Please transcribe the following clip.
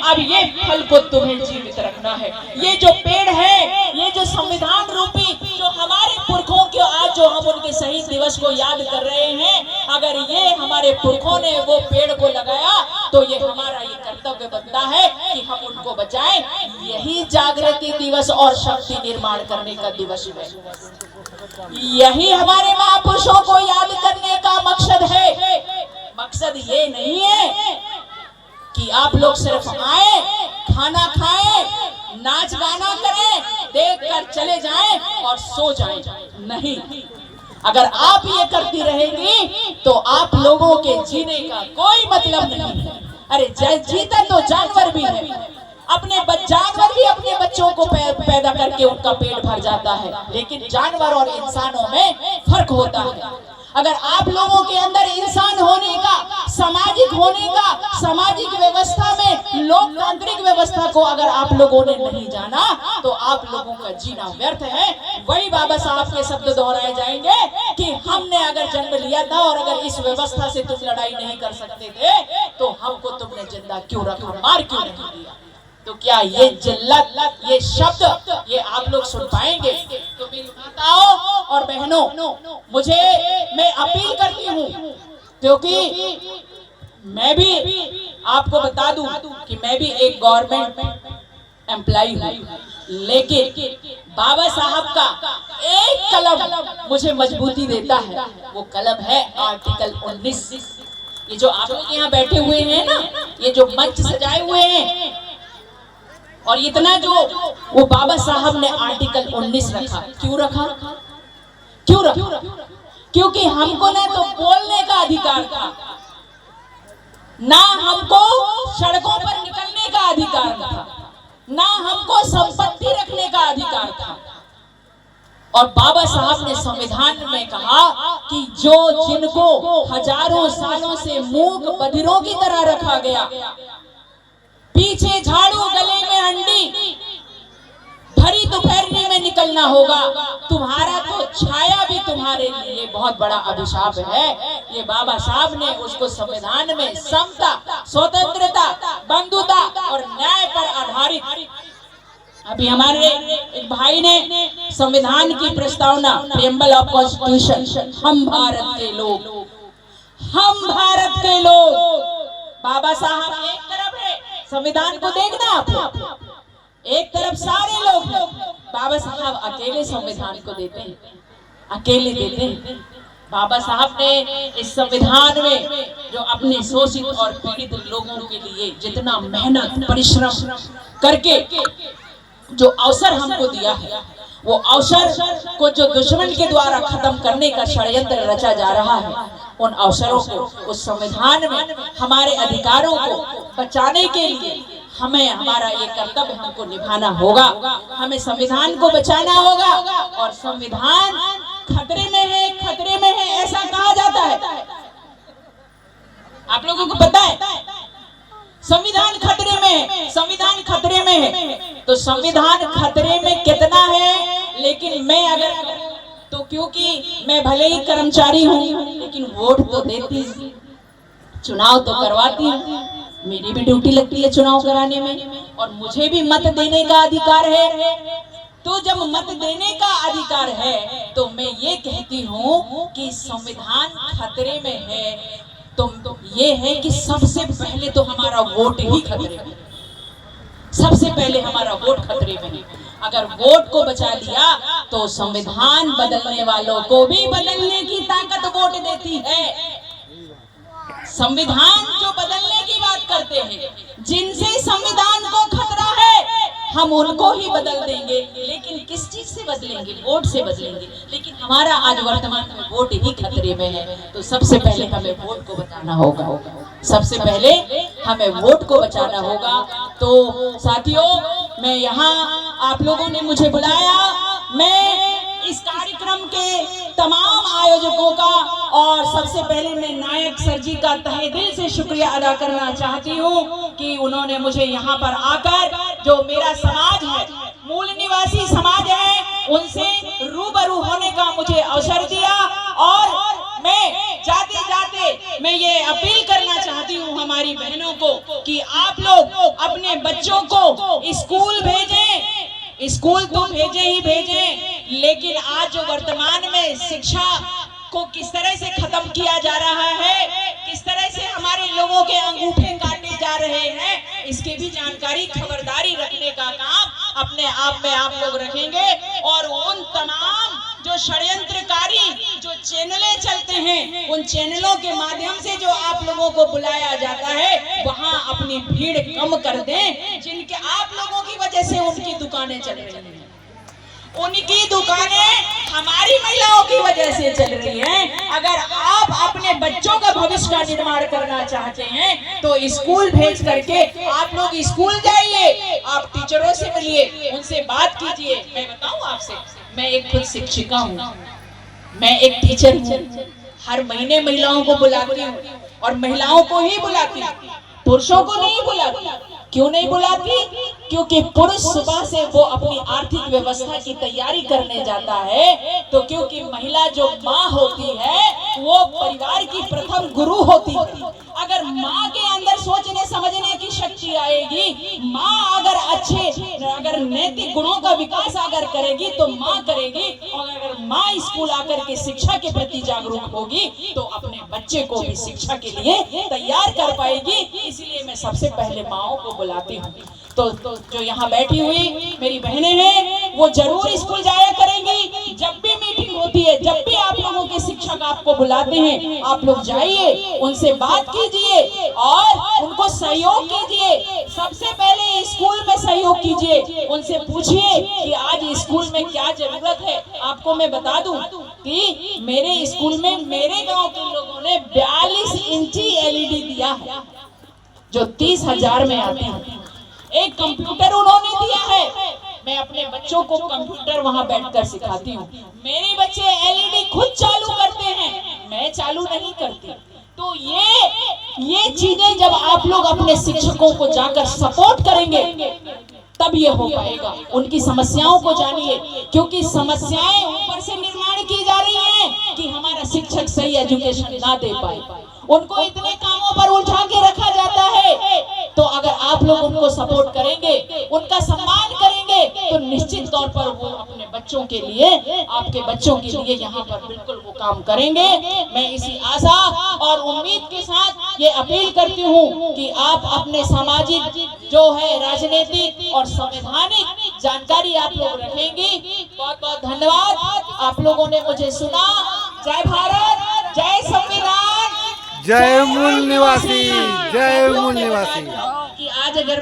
अब ये फल को तुम्हें जीवित रखना है। ये जो पेड़ है, ये जो संविधान रूपी जो हमारे पुरखों के आज जो हम उनके शहीद दिवस को याद कर रहे हैं, अगर ये हमारे पुरखों ने वो पेड़ को लगाया तो ये हमारा ये कर्तव्य बनता है कि हम उनको बचाएं। यही जागृति दिवस और शक्ति निर्माण करने का दिवस है। यही हमारे महापुरुषों को याद करने का मकसद है। मकसद ये नहीं है कि आप लोग सिर्फ आए, खाना खाएं, नाच गाना करें, देखकर चले जाएं और सो जाएं। नहीं, अगर आप ये करती रहेंगी तो आप लोगों के जीने का कोई मतलब नहीं है। अरे जीता तो जानवर भी है, जानवर भी अपने बच्चों को पैदा करके उनका पेट भर जाता है, लेकिन जानवर और इंसानों में फर्क होता है। अगर आप लोगों के अंदर इंसान होने का, सामाजिक होने का, सामाजिक व्यवस्था में लोकतांत्रिक व्यवस्था को अगर आप लोगों ने नहीं जाना तो आप लोगों का जीना व्यर्थ है। वही बाबा साहब के शब्द दोहराए जाएंगे कि हमने अगर जन्म लिया था और अगर इस व्यवस्था से तुम लड़ाई नहीं कर सकते थे तो हमको तुमने जिंदा क्यों रखा, मार क्यों नहीं दिया। तो क्या ये जिल्लत, ये शब्द ये आप लोग सुन पाएंगे? तो मेरी माताओं और बहनों, मैं अपील करती हूँ, क्योंकि मैं भी आपको बता दूं कि मैं भी एक गवर्नमेंट एम्प्लॉय हूँ, लेकिन बाबा साहब का एक कलम मुझे मजबूती देता है। वो कलम है आर्टिकल 19। ये जो आप लोग यहाँ बैठे हुए हैं ना, ये जो मंच सजाए हुए हैं, और इतना जो वो बाबा साहब ने आर्टिकल 19 रखा, क्यों रखा? क्योंकि हमको ना तो बोलने का अधिकार था, ना हमको सड़कों पर निकलने का अधिकार था, ना हमको संपत्ति रखने का अधिकार था। और बाबा साहब ने संविधान में कहा कि जिनको हजारों सालों से मूक बधिरों की तरह रखा गया, पीछे झाड़ू गले में अंडी, भरी दोपहरी में निकलना होगा, तुम्हारा तो छाया भी तुम्हारे लिए बहुत बड़ा अभिशाप है। ये बाबा साहब ने उसको संविधान में समता, स्वतंत्रता, बंधुता और न्याय पर आधारित। अभी हमारे एक भाई ने संविधान की प्रस्तावना, प्रीएम्बल ऑफ कॉन्स्टिट्यूशन, हम भारत के लोग, हम भारत के लोग। बाबा साहब एक तरफ है, संविधान को देखना आप, एक तरफ सारे लोग हैं, बाबा साहब अकेले संविधान को देते हैं, अकेले देते हैं। बाबा साहब ने इस संविधान में जो अपने शोषित और पीड़ित लोगों के लिए जितना मेहनत परिश्रम करके जो अवसर हमको दिया है, वो अवसर को जो दुश्मन के द्वारा खत्म करने का षड्यंत्र रचा जा रहा है, उन अवसरों को, उस संविधान में हमारे अधिकारों को बचाने के लिए हमें हमारा ये कर्तव्य हमको निभाना होगा। हमें संविधान को बचाना होगा। और संविधान खतरे में है, खतरे में है ऐसा कहा जाता है। आप लोगों को पता है संविधान खतरे में है, संविधान खतरे में है। तो संविधान खतरे में कितना है, लेकिन मैं अगर तो क्योंकि मैं भले ही कर्मचारी हूँ लेकिन वोट तो देती हूँ, चुनाव तो करवाती हूँ, मेरी भी ड्यूटी लगती है चुनाव कराने में, और मुझे भी मत देने का अधिकार है। तो जब मत देने का अधिकार है तो मैं ये कहती हूँ कि संविधान खतरे में है, तो ये है कि सबसे पहले तो हमारा वोट ही खतरे में, सबसे पहले हमारा वोट खतरे में है। अगर वोट को बचा लिया तो संविधान बदलने वालों को भी बदलने की ताकत वोट देती है। संविधान जो बदलने की बात करते हैं, जिनसे संविधान को खतरा है, हम उनको ही बदल देंगे, लेकिन किस चीज से बदलेंगे? वोट से बदलेंगे। लेकिन हमारा आज वर्तमान में वोट ही खतरे में है, तो सबसे पहले हमें वोट को बचाना होगा, सबसे पहले हमें वोट को बचाना होगा। तो साथियों, मैं यहाँ आप लोगों ने मुझे बुलाया, मैं इस कार्यक्रम के तमाम आयोजकों का और सबसे पहले मैं नायक सर जी का तहे दिल से शुक्रिया अदा करना चाहती हूँ कि उन्होंने मुझे यहाँ पर आकर जो मेरा समाज है, मूल निवासी समाज है, उनसे रूबरू होने का मुझे अवसर दिया। और मैं जाते जाते मैं ये अपील करना चाहती हूँ हमारी बहनों को कि आप लोग लोग अपने बच्चों को स्कूल भेजें। स्कूल तो भेजें ही भेजें, लेकिन आज जो वर्तमान में शिक्षा को किस तरह से खत्म किया जा रहा है, किस तरह से हमारे लोगों के अंगूठे काटे जा रहे हैं, इसकी भी जानकारी, खबरदारी रखने का काम अपने आप में आप लोग रखेंगे। और उन तमाम जो षड्यंत्रकारी जो चैनलें चलते हैं, उन चैनलों के माध्यम से जो आप लोगों को बुलाया जाता है, वहां अपनी भीड़ कम कर दें, जिनके आप लोगों की वजह से उनकी दुकानें चल रही हैं। उनकी दुकानें हमारी महिलाओं की वजह से चल रही हैं। अगर आप अपने बच्चों का भविष्य का निर्माण करना चाहते हैं तो स्कूल भेज करके आप लोग स्कूल जाइए, आप टीचरों से मिलिए, उनसे बात कीजिए। मैं बताऊं आपसे, मैं एक खुद शिक्षिका हूँ, मैं एक टीचर हूँ। हर महीने महिलाओं को बुलाती हूँ और महिलाओं को ही बुलाती हूँ, पुरुषों को नहीं बुलाती। क्यों नहीं बुलाती? क्योंकि पुरुष सुबह से वो अपनी आर्थिक व्यवस्था की तैयारी करने जाता है, तो क्योंकि महिला जो माँ होती है वो परिवार की प्रथम गुरु होती है। अगर माँ के अंदर सोचने समझने की शक्ति आएगी, माँ अगर नैतिक गुणों का विकास अगर करेगी तो माँ करेगी। और अगर माँ स्कूल आकर के शिक्षा के प्रति जागरूक होगी तो अपने बच्चे को भी शिक्षा के लिए तैयार कर पाएगी। इसलिए मैं सबसे पहले माँओं को बुलाती हूँ। तो जो यहाँ बैठी हुई मेरी बहनें हैं, वो जरूर स्कूल जाया करेंगी। जब भी मीटिंग होती है, जब भी आप लोगों के शिक्षक आपको बुलाते हैं, आप लोग जाइए, उनसे बात कीजिए और उनको सहयोग कीजिए। सबसे पहले स्कूल में सहयोग कीजिए, उनसे पूछिए कि आज स्कूल में क्या जरूरत है। आपको मैं बता दूं कि मेरे स्कूल में मेरे गांव के लोगों ने 42 इंची LED दिया है, जो 30,000 में आती है। एक कंप्यूटर उन्होंने दिया है। मैं अपने बच्चों को कंप्यूटर वहां बैठकर सिखाती हूँ। मेरे बच्चे LED खुद चालू करते हैं, मैं चालू नहीं करती। तो ये चीजें जब आप लोग अपने शिक्षकों को जाकर सपोर्ट करेंगे तब ये हो पाएगा। उनकी समस्याओं को जानिए, क्योंकि समस्याएं ऊपर से निर्माण की जा रही हैं कि हमारा शिक्षक सही एजुकेशन ना दे पाए, उनको इतने कामों पर उलझा के रखा जाता है। तो अगर आप लोग उनको सपोर्ट करेंगे, उनका सम्मान करेंगे, तो निश्चित तौर पर वो अपने बच्चों के लिए, आपके बच्चों के लिए यहाँ पर बिल्कुल वो काम करेंगे। मैं इसी आशा और उम्मीद के साथ ये अपील करती हूँ कि आप अपने सामाजिक जो है राजनीतिक और संवैधानिक जानकारी आप लोग रखेंगी। बहुत बहुत धन्यवाद, आप लोगों ने मुझे सुना। जय भारत, जय संविधान, जय मूल निवासी, जय मूल निवासी। कि आज अगर